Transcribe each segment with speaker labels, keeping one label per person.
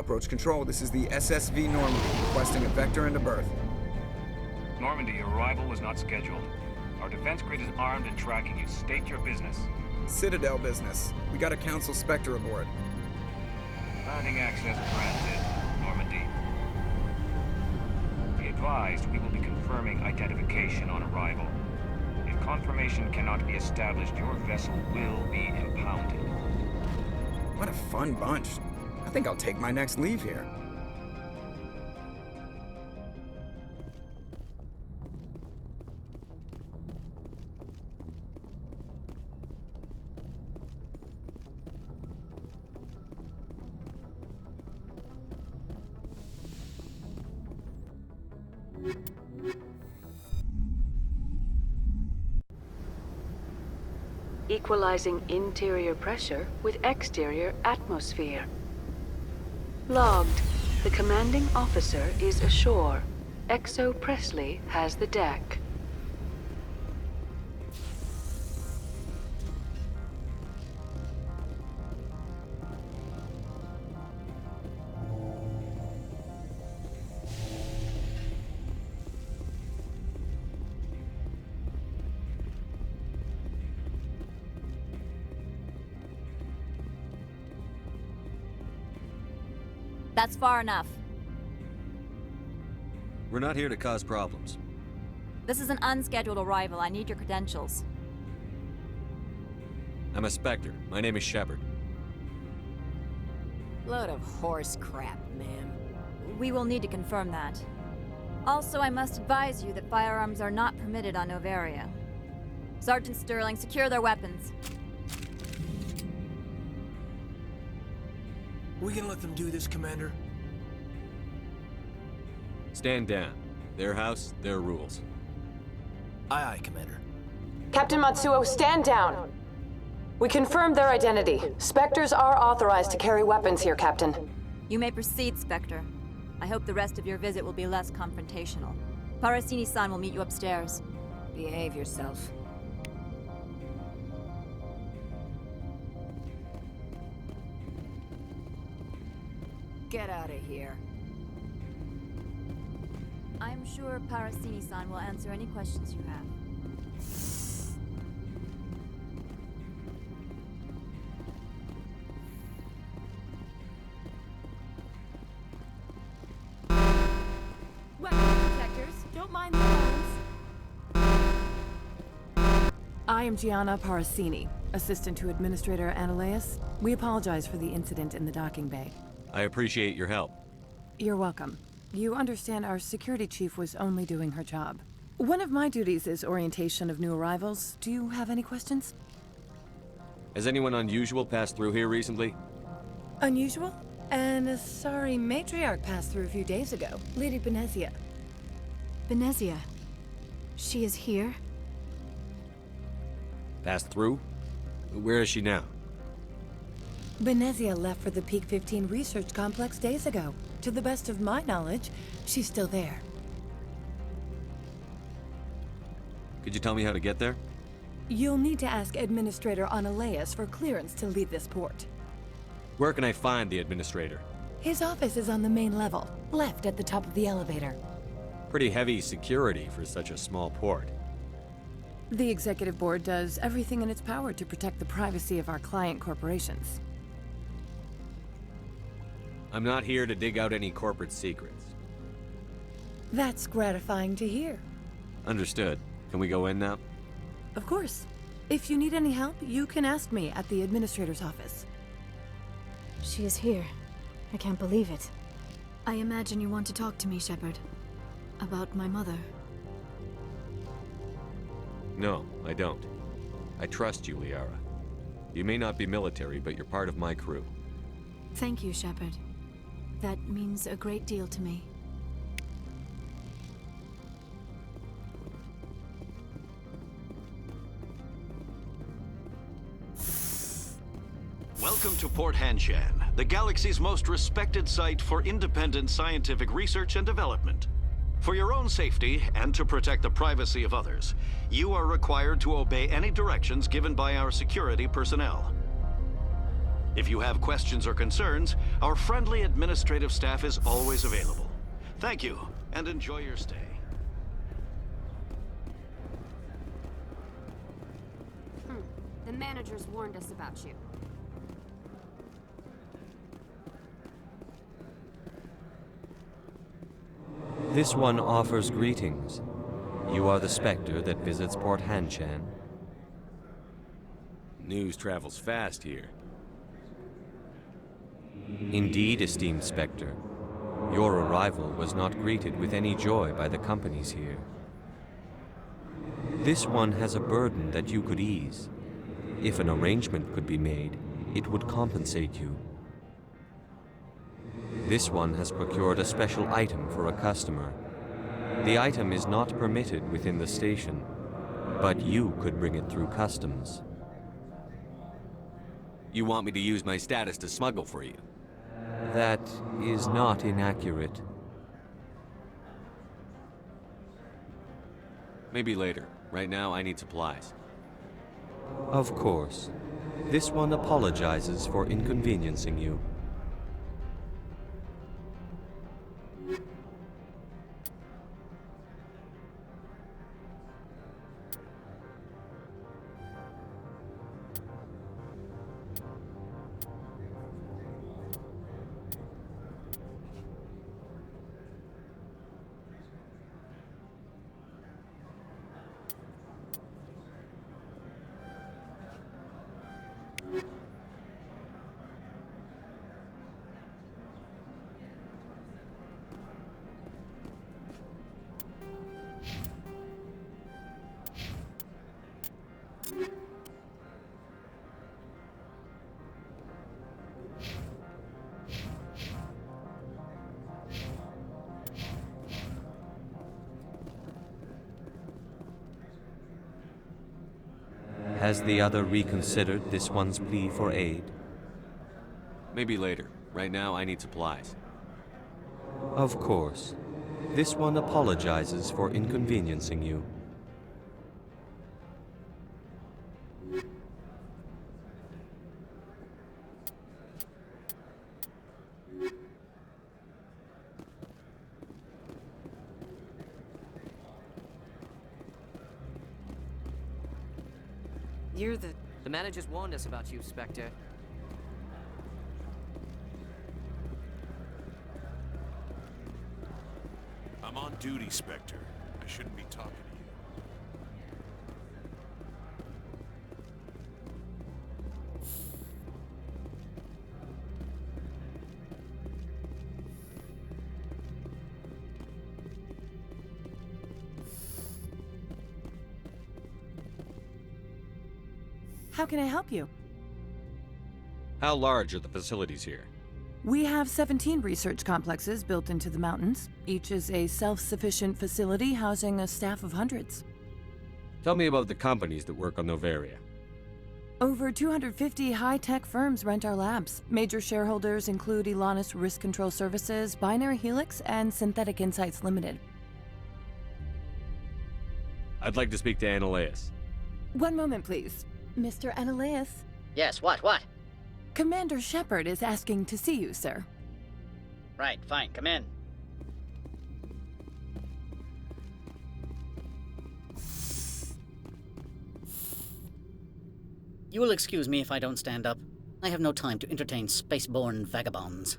Speaker 1: Approach Control, this is the SSV Normandy, requesting a vector and a berth.
Speaker 2: Normandy, your arrival was not scheduled. Our defense grid is armed and tracking you. State your business.
Speaker 1: Citadel business. We got a Council Spectre aboard.
Speaker 2: Landing access granted, Normandy. Be advised, we will be confirming identification on arrival. If confirmation cannot be established, your vessel will be impounded.
Speaker 1: What a fun bunch. I think I'll take my next leave here.
Speaker 3: Equalizing interior pressure with exterior atmosphere. Logged. The commanding officer is ashore. Exo Presley has the deck.
Speaker 4: That's far enough.
Speaker 5: We're not here to cause problems.
Speaker 4: This is an unscheduled arrival. I need your credentials.
Speaker 5: I'm a Spectre. My name is Shepard.
Speaker 6: Load of horse crap, ma'am.
Speaker 4: We will need to confirm that. Also, I must advise you that firearms are not permitted on Noveria. Sergeant Sterling, secure their weapons.
Speaker 7: We can let them do this, Commander.
Speaker 5: Stand down. Their house, their rules.
Speaker 7: Aye, aye, Commander.
Speaker 8: Captain Matsuo, stand down. We confirmed their identity. Spectres are authorized to carry weapons here, Captain.
Speaker 4: You may proceed, Spectre. I hope the rest of your visit will be less confrontational. Parasini-san will meet you upstairs.
Speaker 6: Behave yourself. Get out of here.
Speaker 4: I'm sure Parasini-san will answer any questions you have.
Speaker 6: Weapon protectors, don't mind the bones.
Speaker 9: I am Gianna Parasini, assistant to Administrator Ananias. We apologize for the incident in the docking bay.
Speaker 5: I appreciate your help.
Speaker 9: You're welcome. You understand our security chief was only doing her job. One of my duties is orientation of new arrivals. Do you have any questions?
Speaker 5: Has anyone unusual passed through here recently?
Speaker 9: Unusual? And a sorry matriarch passed through a few days ago. Lady Benezia.
Speaker 10: Benezia? She is here?
Speaker 5: Passed through? Where is she now?
Speaker 9: Benezia left for the Peak 15 research complex days ago. To the best of my knowledge, she's still there.
Speaker 5: Could you tell me how to get there?
Speaker 9: You'll need to ask Administrator Ananias for clearance to leave this port.
Speaker 5: Where can I find the Administrator?
Speaker 9: His office is on the main level, left at the top of the elevator.
Speaker 5: Pretty heavy security for such a small port.
Speaker 9: The Executive Board does everything in its power to protect the privacy of our client corporations.
Speaker 5: I'm not here to dig out any corporate secrets.
Speaker 9: That's gratifying to hear.
Speaker 5: Understood. Can we go in now?
Speaker 9: Of course. If you need any help, you can ask me at the Administrator's office.
Speaker 10: She is here. I can't believe it. I imagine you want to talk to me, Shepard. About my mother.
Speaker 5: No, I don't. I trust you, Liara. You may not be military, but you're part of my crew.
Speaker 10: Thank you, Shepard. That means a great deal to me.
Speaker 11: Welcome to Port Hanshan, the galaxy's most respected site for independent scientific research and development. For your own safety and to protect the privacy of others, you are required to obey any directions given by our security personnel. If you have questions or concerns, our friendly administrative staff is always available. Thank you, and enjoy your stay.
Speaker 12: The managers warned us about you.
Speaker 5: This one offers greetings. You are the Spectre that visits Port Hanshan.
Speaker 13: News travels fast here.
Speaker 5: Indeed, esteemed Spectre. Your arrival was not greeted with any joy by the companies here. This one has a burden that you could ease. If an arrangement could be made, it would compensate you. This one has procured a special item for a customer. The item is not permitted within the station, but you could bring it through customs.
Speaker 13: You want me to use my status to smuggle for you?
Speaker 5: That is not inaccurate.
Speaker 13: Maybe later. Right now, I need supplies.
Speaker 5: Of course. This one apologizes for inconveniencing you. Has the other reconsidered this one's plea for aid?
Speaker 13: Maybe later. Right now, I need supplies.
Speaker 5: Of course. This one apologizes for inconveniencing you.
Speaker 14: You're the managers warned us about you, Spectre.
Speaker 15: I'm on duty, Spectre. I shouldn't be talking to you.
Speaker 9: How can I help you?
Speaker 5: How large are the facilities here?
Speaker 9: We have 17 research complexes built into the mountains. Each is a self-sufficient facility housing a staff of hundreds.
Speaker 5: Tell me about the companies that work on Noveria.
Speaker 9: Over 250 high-tech firms rent our labs. Major shareholders include Elanus Risk Control Services, Binary Helix, and Synthetic Insights Limited.
Speaker 5: I'd like to speak to Annaleus.
Speaker 9: One moment, please. Mr. Annaleus?
Speaker 16: Yes, what?
Speaker 9: Commander Shepard is asking to see you, sir.
Speaker 16: Right, fine, come in. You will excuse me if I don't stand up. I have no time to entertain spaceborne vagabonds.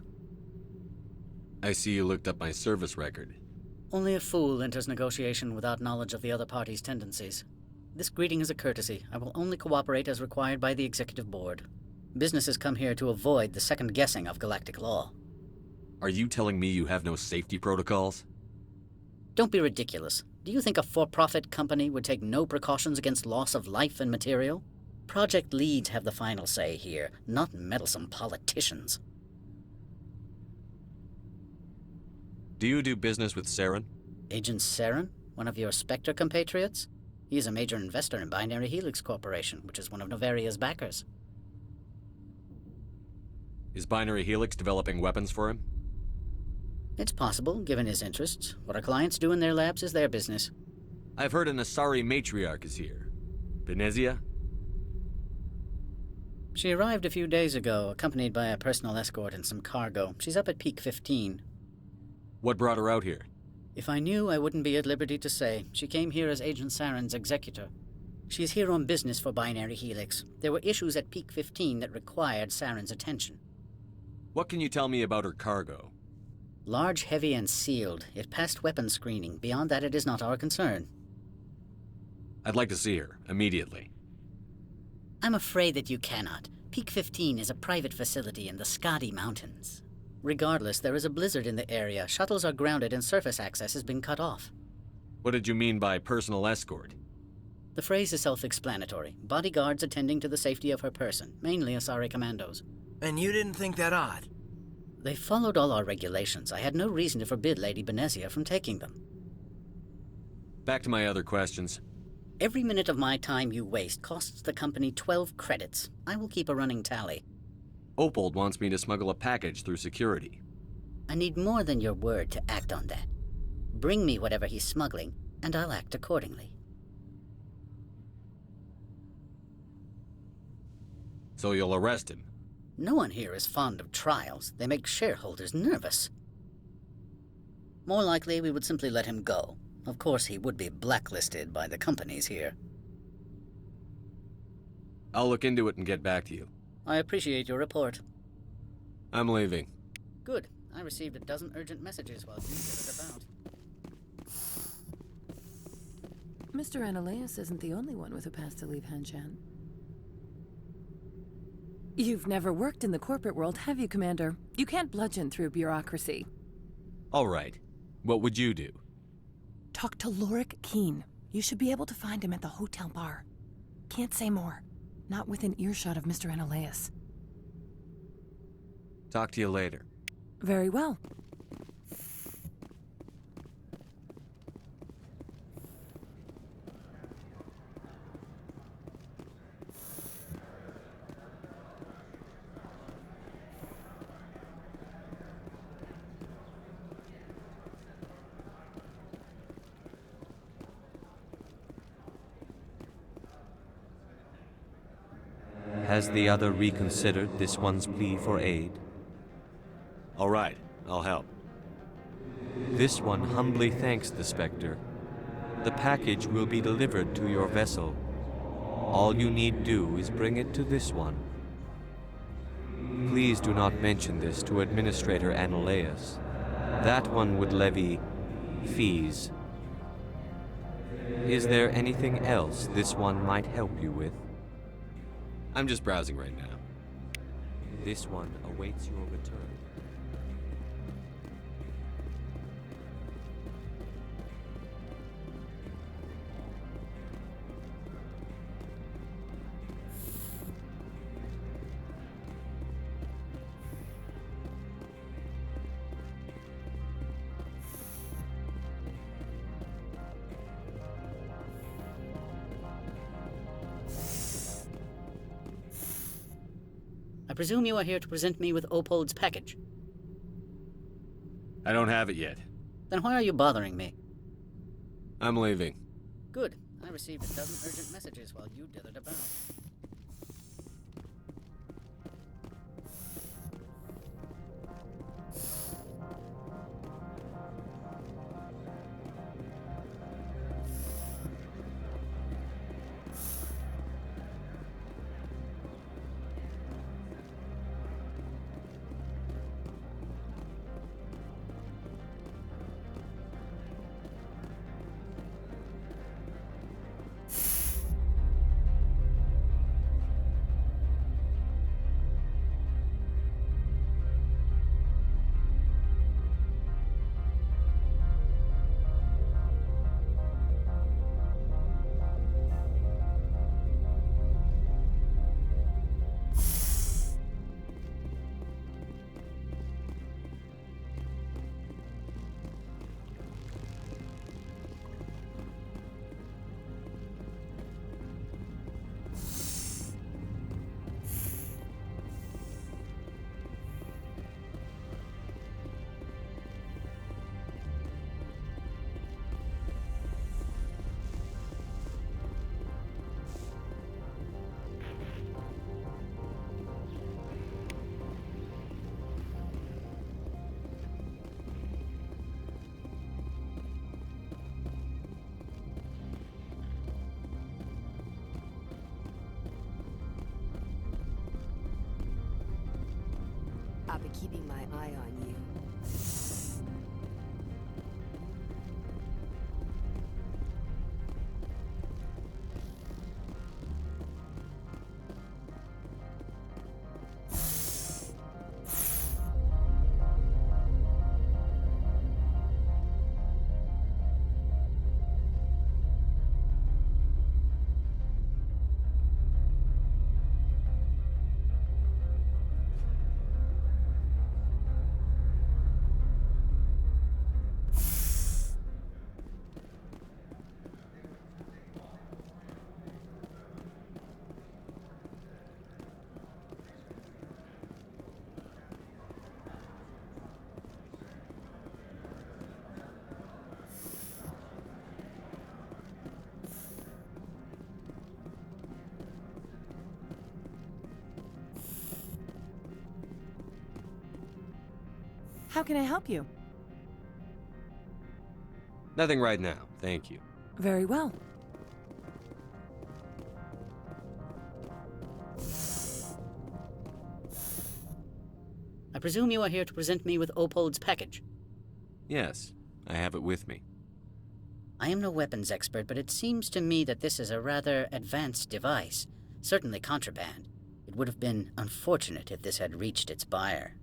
Speaker 13: I see you looked up my service record.
Speaker 16: Only a fool enters negotiation without knowledge of the other party's tendencies. This greeting is a courtesy. I will only cooperate as required by the Executive Board. Businesses come here to avoid the second guessing of galactic law.
Speaker 13: Are you telling me you have no safety protocols?
Speaker 16: Don't be ridiculous. Do you think a for-profit company would take no precautions against loss of life and material? Project leads have the final say here, not meddlesome politicians.
Speaker 5: Do you do business with Saren?
Speaker 16: Agent Saren? One of your Spectre compatriots? He is a major investor in Binary Helix Corporation, which is one of Novaria's backers.
Speaker 5: Is Binary Helix developing weapons for him?
Speaker 16: It's possible, given his interests. What our clients do in their labs is their business.
Speaker 5: I've heard an Asari matriarch is here. Benezia?
Speaker 16: She arrived a few days ago, accompanied by a personal escort and some cargo. She's up at Peak 15.
Speaker 13: What brought her out here?
Speaker 16: If I knew, I wouldn't be at liberty to say. She came here as Agent Saren's executor. She's here on business for Binary Helix. There were issues at Peak 15 that required Saren's attention.
Speaker 13: What can you tell me about her cargo?
Speaker 16: Large, heavy, and sealed. It passed weapons screening. Beyond that, it is not our concern.
Speaker 13: I'd like to see her, immediately.
Speaker 16: I'm afraid that you cannot. Peak 15 is a private facility in the Skadi Mountains. Regardless, there is a blizzard in the area. Shuttles are grounded and surface access has been cut off.
Speaker 13: What did you mean by personal escort?
Speaker 16: The phrase is self-explanatory. Bodyguards attending to the safety of her person, mainly Asari commandos.
Speaker 7: And you didn't think that odd?
Speaker 16: They followed all our regulations. I had no reason to forbid Lady Benezia from taking them.
Speaker 13: Back to my other questions.
Speaker 16: Every minute of my time you waste costs the company 12 credits. I will keep a running tally.
Speaker 13: Opold wants me to smuggle a package through security.
Speaker 16: I need more than your word to act on that. Bring me whatever he's smuggling, and I'll act accordingly.
Speaker 13: So you'll arrest him?
Speaker 16: No one here is fond of trials. They make shareholders nervous. More likely, we would simply let him go. Of course, he would be blacklisted by the companies here.
Speaker 13: I'll look into it and get back to you.
Speaker 16: I appreciate your report.
Speaker 13: I'm leaving.
Speaker 16: Good. I received a dozen urgent messages while you did about.
Speaker 9: Mr. Analeas isn't the only one with a pass to leave Hanshan. You've never worked in the corporate world, have you, Commander? You can't bludgeon through bureaucracy.
Speaker 13: All right. What would you do?
Speaker 9: Talk to Lorik Keen. You should be able to find him at the hotel bar. Can't say more. Not within earshot of Mr. Analeas.
Speaker 13: Talk to you later.
Speaker 9: Very well.
Speaker 5: Has the other reconsidered this one's plea for aid?
Speaker 13: All right, I'll help.
Speaker 5: This one humbly thanks the Spectre. The package will be delivered to your vessel. All you need do is bring it to this one. Please do not mention this to Administrator Analeas. That one would levy fees. Is there anything else this one might help you with?
Speaker 13: I'm just browsing right now.
Speaker 5: This one awaits your return.
Speaker 16: I presume you are here to present me with Opold's package.
Speaker 13: I don't have it yet.
Speaker 16: Then why are you bothering me?
Speaker 13: I'm leaving.
Speaker 16: Good. I received a dozen urgent messages while you dithered about.
Speaker 6: job at keeping my eye on you.
Speaker 9: How can I help you?
Speaker 13: Nothing right now, thank you.
Speaker 9: Very well.
Speaker 16: I presume you are here to present me with Opold's package?
Speaker 13: Yes, I have it with me.
Speaker 16: I am no weapons expert, but it seems to me that this is a rather advanced device. Certainly contraband. It would have been unfortunate if this had reached its buyer.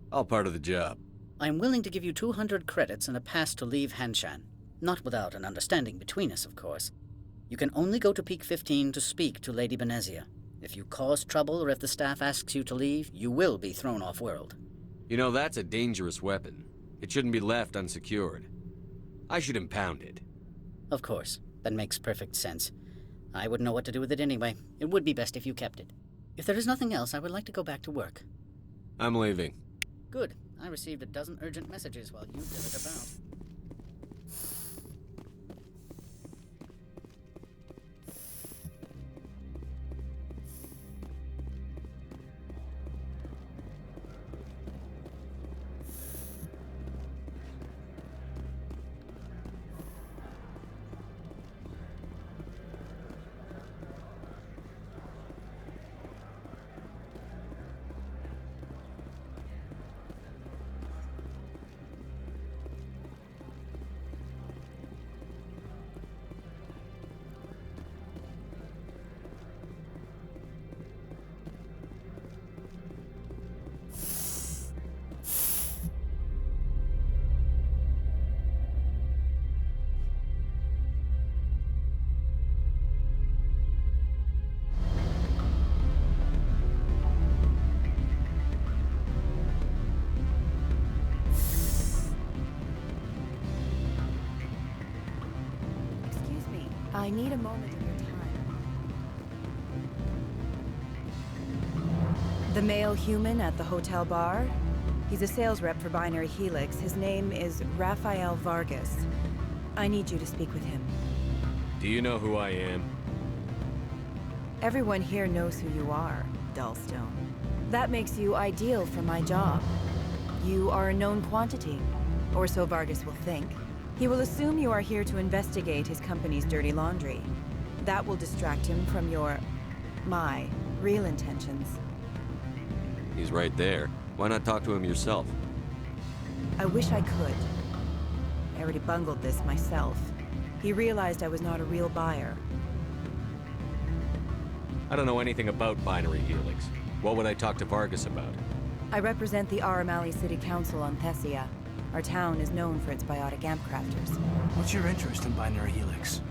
Speaker 13: All part of the job.
Speaker 16: I am willing to give you 200 credits and a pass to leave Hanshan. Not without an understanding between us, of course. You can only go to Peak 15 to speak to Lady Benezia. If you cause trouble or if the staff asks you to leave, you will be thrown off-world.
Speaker 13: You know, that's a dangerous weapon. It shouldn't be left unsecured. I should impound it.
Speaker 16: Of course. That makes perfect sense. I wouldn't know what to do with it anyway. It would be best if you kept it. If there is nothing else, I would like to go back to work.
Speaker 13: I'm leaving.
Speaker 16: Good. I received a dozen urgent messages while you dithered about.
Speaker 9: I need a moment of your time.
Speaker 17: The male human at the hotel bar? He's a sales rep for Binary Helix. His name is Rafael Vargas. I need you to speak with him.
Speaker 13: Do you know who I am?
Speaker 17: Everyone here knows who you are, Dullstone. That makes you ideal for my job. You are a known quantity, or so Vargas will think. He will assume you are here to investigate his company's dirty laundry. That will distract him from my real intentions.
Speaker 13: He's right there. Why not talk to him yourself?
Speaker 17: I wish I could. I already bungled this myself. He realized I was not a real buyer.
Speaker 13: I don't know anything about Binary Helix. What would I talk to Vargas about?
Speaker 17: I represent the Aramali City Council on Thessia. Our town is known for its biotic amp crafters.
Speaker 7: What's your interest in Binary Helix?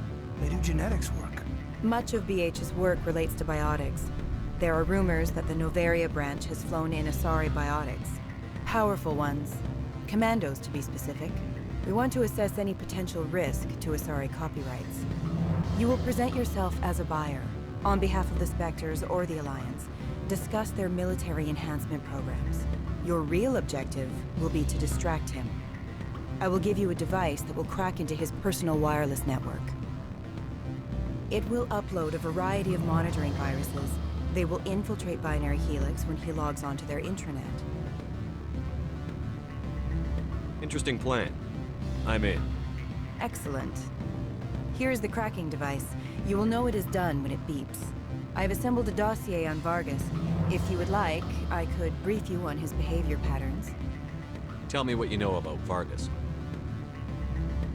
Speaker 7: They do genetics work.
Speaker 17: Much of BH's work relates to biotics. There are rumors that the Noveria branch has flown in Asari biotics. Powerful ones. Commandos, to be specific. We want to assess any potential risk to Asari copyrights. You will present yourself as a buyer, on behalf of the Spectres or the Alliance. Discuss their military enhancement programs. Your real objective will be to distract him. I will give you a device that will crack into his personal wireless network. It will upload a variety of monitoring viruses. They will infiltrate Binary Helix when he logs onto their intranet.
Speaker 13: Interesting plan. I'm in.
Speaker 17: Excellent. Here is the cracking device. You will know it is done when it beeps. I've assembled a dossier on Vargas. If you would like, I could brief you on his behavior patterns.
Speaker 5: Tell me what you know about Vargas.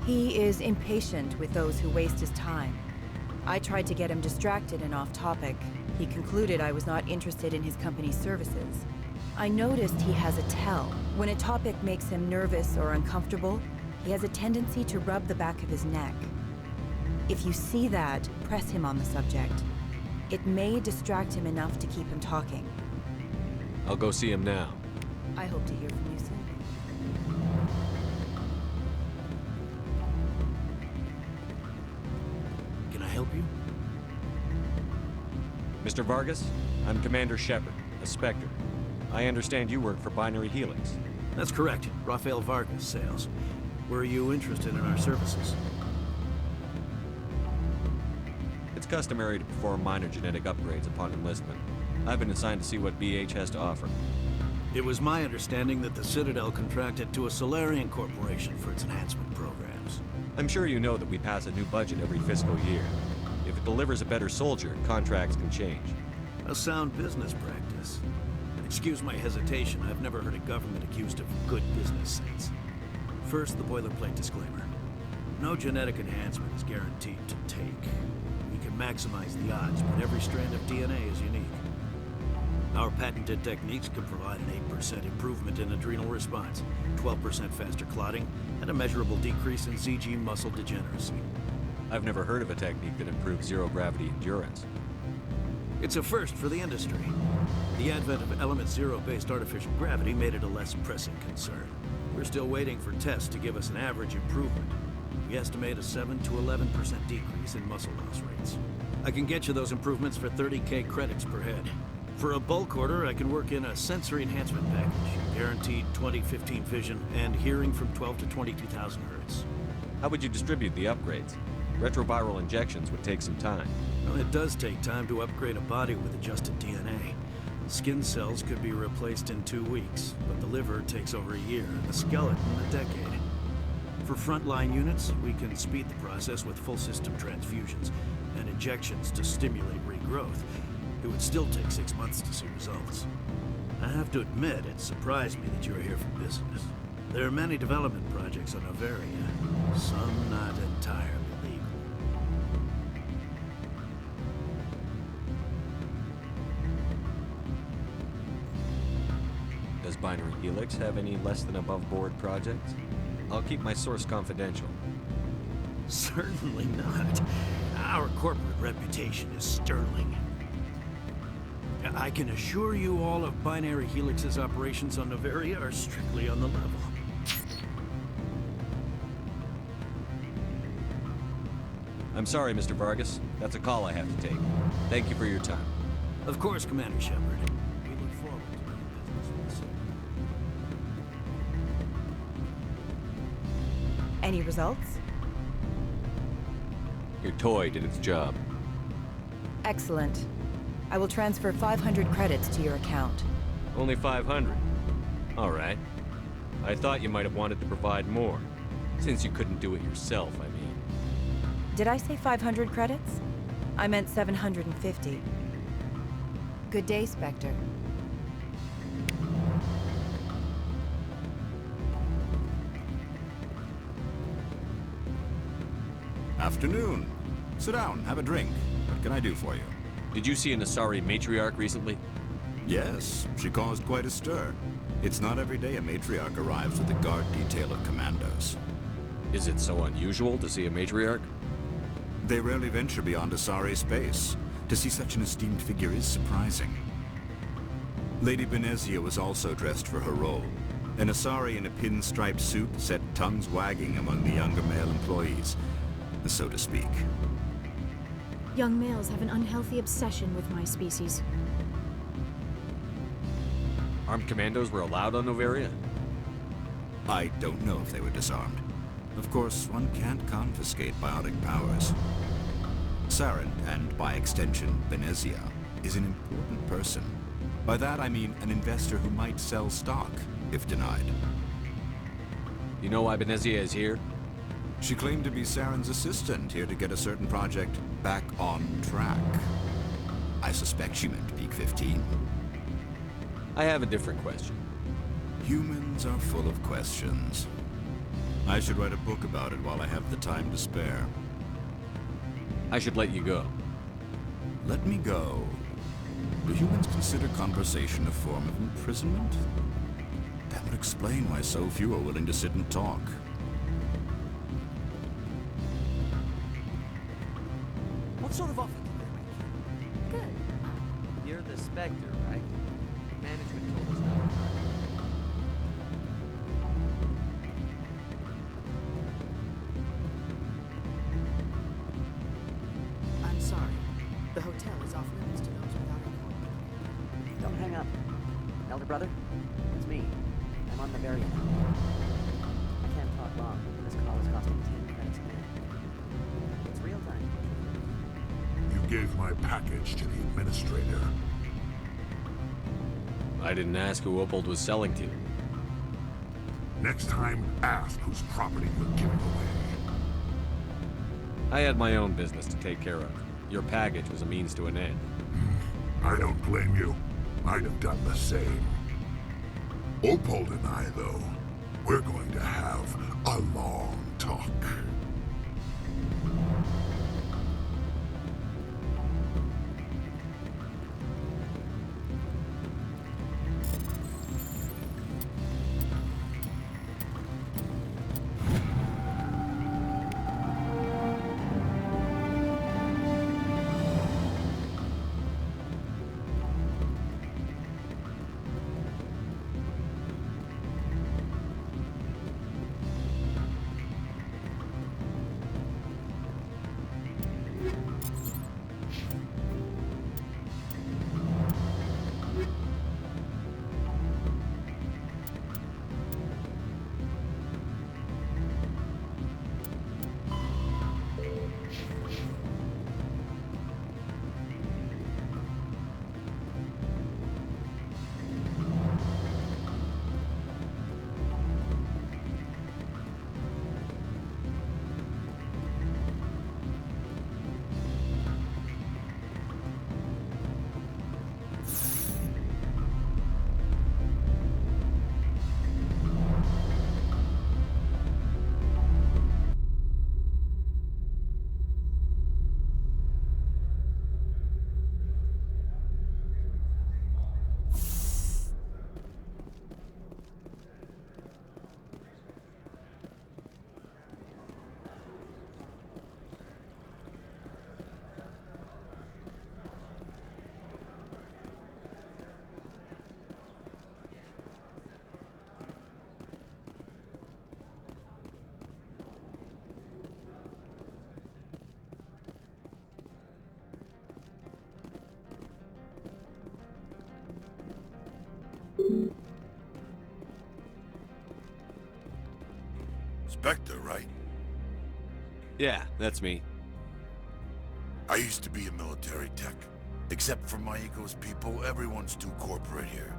Speaker 17: He is impatient with those who waste his time. I tried to get him distracted and off topic. He concluded I was not interested in his company's services. I noticed he has a tell. When a topic makes him nervous or uncomfortable, he has a tendency to rub the back of his neck. If you see that, press him on the subject. It may distract him enough to keep him talking.
Speaker 5: I'll go see him now.
Speaker 17: I hope to hear from you soon.
Speaker 7: Can I help you?
Speaker 5: Mr. Vargas, I'm Commander Shepard, a Spectre. I understand you work for Binary Helix.
Speaker 7: That's correct. Rafael Vargas, sales. Were you interested in our services?
Speaker 5: It's customary to perform minor genetic upgrades upon enlistment. I've been assigned to see what BH has to offer.
Speaker 7: It was my understanding that the Citadel contracted to a Solarian corporation for its enhancement programs.
Speaker 5: I'm sure you know that we pass a new budget every fiscal year. If it delivers a better soldier, contracts can change.
Speaker 7: A sound business practice. Excuse my hesitation, I've never heard a government accused of good business sense. First, the boilerplate disclaimer. No genetic enhancement is guaranteed to take. We can maximize the odds, but every strand of DNA is unique. Our patented techniques can provide an 8% improvement in adrenal response, 12% faster clotting, and a measurable decrease in ZG muscle degeneracy.
Speaker 5: I've never heard of a technique that improves zero-gravity endurance.
Speaker 7: It's a first for the industry. The advent of Element Zero-based artificial gravity made it a less pressing concern. We're still waiting for tests to give us an average improvement. We estimate a 7 to 11% decrease in muscle loss rates. I can get you those improvements for 30K credits per head. For a bulk order, I can work in a sensory enhancement package, guaranteed 20/15 vision, and hearing from 12 to 22,000 hertz.
Speaker 5: How would you distribute the upgrades? Retroviral injections would take some time.
Speaker 7: Well, it does take time to upgrade a body with adjusted DNA. Skin cells could be replaced in 2 weeks, but the liver takes over a year, and the skeleton a decade. For frontline units, we can speed the process with full system transfusions and injections to stimulate regrowth. It would still take 6 months to see results. I have to admit, it surprised me that you're here for business. There are many development projects on Noveria, some not entirely legal.
Speaker 5: Does Binary Helix have any less than above-board projects? I'll keep my source confidential.
Speaker 7: Certainly not. Our corporate reputation is sterling. I can assure you all of Binary Helix's operations on Noveria are strictly on the level.
Speaker 5: I'm sorry, Mr. Vargas. That's a call I have to take. Thank you for your time.
Speaker 7: Of course, Commander Shepard. We look forward to doing business with you.
Speaker 17: Any results?
Speaker 5: Your toy did its job.
Speaker 17: Excellent. I will transfer 500 credits to your account.
Speaker 5: Only 500. All right. I thought you might have wanted to provide more. Since you couldn't do it yourself, I mean.
Speaker 17: Did I say 500 credits? I meant 750. Good day, Spectre.
Speaker 18: Afternoon. Sit down, have a drink. What can I do for you?
Speaker 5: Did you see an Asari matriarch recently?
Speaker 18: Yes, she caused quite a stir. It's not every day a matriarch arrives with a guard detail of commandos.
Speaker 5: Is it so unusual to see a matriarch?
Speaker 18: They rarely venture beyond Asari space. To see such an esteemed figure is surprising. Lady Benezia was also dressed for her role. An Asari in a pinstriped suit set tongues wagging among the younger male employees, so to speak.
Speaker 10: Young males have an unhealthy obsession with my species.
Speaker 5: Armed commandos were allowed on Noveria?
Speaker 18: I don't know if they were disarmed. Of course, one can't confiscate biotic powers. Saren, and by extension, Benezia, is an important person. By that I mean an investor who might sell stock, if denied.
Speaker 5: You know why Benezia is here?
Speaker 18: She claimed to be Saren's assistant, here to get a certain project back on track. I suspect she meant Peak 15.
Speaker 13: I have a different question.
Speaker 18: Humans are full of questions. I should write a book about it while I have the time to spare.
Speaker 13: I should let you go.
Speaker 18: Let me go. Do humans consider conversation a form of imprisonment? That would explain why so few are willing to sit and talk.
Speaker 14: What sort of offer did they make? Good. You're the Spectre, right? Management told us that.
Speaker 19: I'm sorry. The hotel is off limits to those without a call.
Speaker 14: Don't hang up. Elder brother, it's me. I'm on Noveria now. I can't talk long. This call is costing 10 credits a minute. It's real time.
Speaker 15: You gave my package to the administrator.
Speaker 13: I didn't ask who Opal was selling to.
Speaker 15: Next time, ask whose property you're giving away.
Speaker 13: I had my own business to take care of. Your package was a means to an end.
Speaker 15: I don't blame you. I'd have done the same. Opal and I, though, we're going to have a long talk. Spectre, right?
Speaker 13: Yeah, that's me.
Speaker 15: I used to be a military tech. Except for Maiko's people, everyone's too corporate here.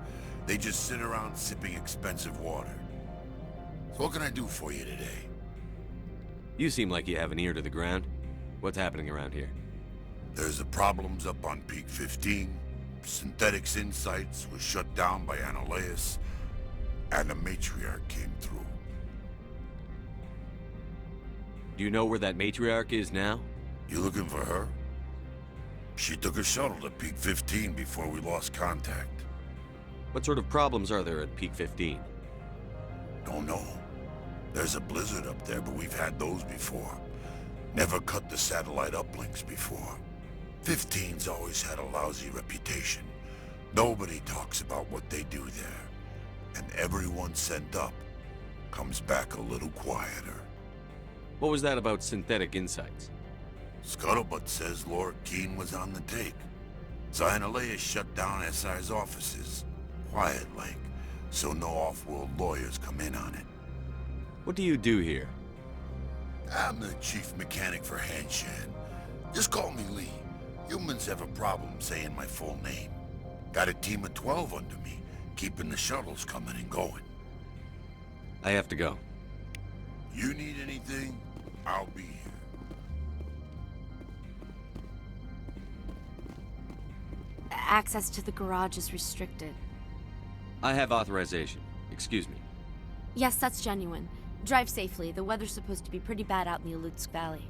Speaker 15: They just sit around sipping expensive water. So what can I do for you today?
Speaker 13: You seem like you have an ear to the ground. What's happening around here?
Speaker 15: There's the problems up on Peak 15. Synthetics Insights was shut down by Anoleus. And the Matriarch came through.
Speaker 13: Do you know where that Matriarch is now?
Speaker 15: You looking for her? She took a shuttle to Peak 15 before we lost contact.
Speaker 13: What sort of problems are there at Peak 15?
Speaker 15: Don't know. There's a blizzard up there, but we've had those before. Never cut the satellite uplinks before. 15's always had a lousy reputation. Nobody talks about what they do there. And everyone sent up comes back a little quieter.
Speaker 13: What was that about Synthetic Insights?
Speaker 15: Scuttlebutt says Lord Keene was on the take. Anoleus shut down SI's offices. Quiet-like, so no off-world lawyers come in on it.
Speaker 13: What do you do here?
Speaker 15: I'm the chief mechanic for Hanshan. Just call me Lee. Humans have a problem saying my full name. Got a team of 12 under me, keeping the shuttles coming and going.
Speaker 13: I have to go.
Speaker 15: You need anything, I'll be here.
Speaker 20: access to the garage is restricted.
Speaker 13: I have authorization. Excuse me.
Speaker 20: Yes, that's genuine. Drive safely. The weather's supposed to be pretty bad out in the Alutsk Valley.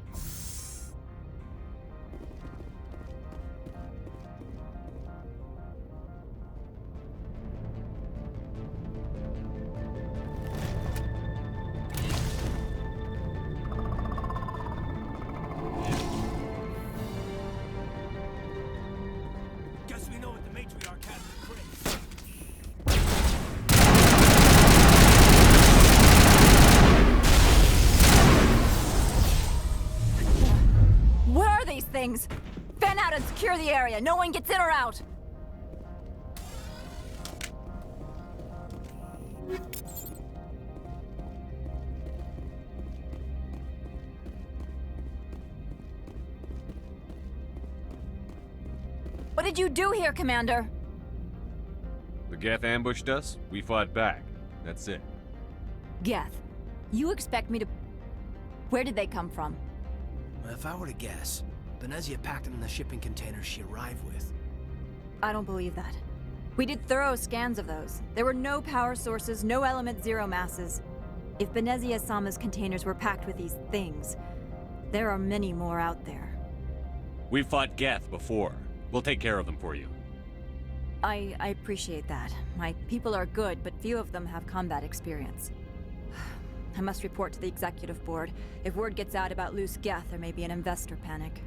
Speaker 21: Guess we know what the matriarch has in crate.
Speaker 4: What are these things? Fan out and secure the area. No one gets in or out. What did you do here, Commander?
Speaker 22: The Geth ambushed us, we fought back. That's it.
Speaker 4: Geth, you expect me to... Where did they come from?
Speaker 19: If I were to guess, Benezia packed them in the shipping containers she arrived with.
Speaker 4: I don't believe that. We did thorough scans of those. There were no power sources, no element zero masses. If Benezia Sama's containers were packed with these things, there are many more out there.
Speaker 22: We've fought Geth before. We'll take care of them for you.
Speaker 4: I appreciate that. My people are good, but few of them have combat experience. I must report to the executive board. If word gets out about loose Geth, there may be an investor panic.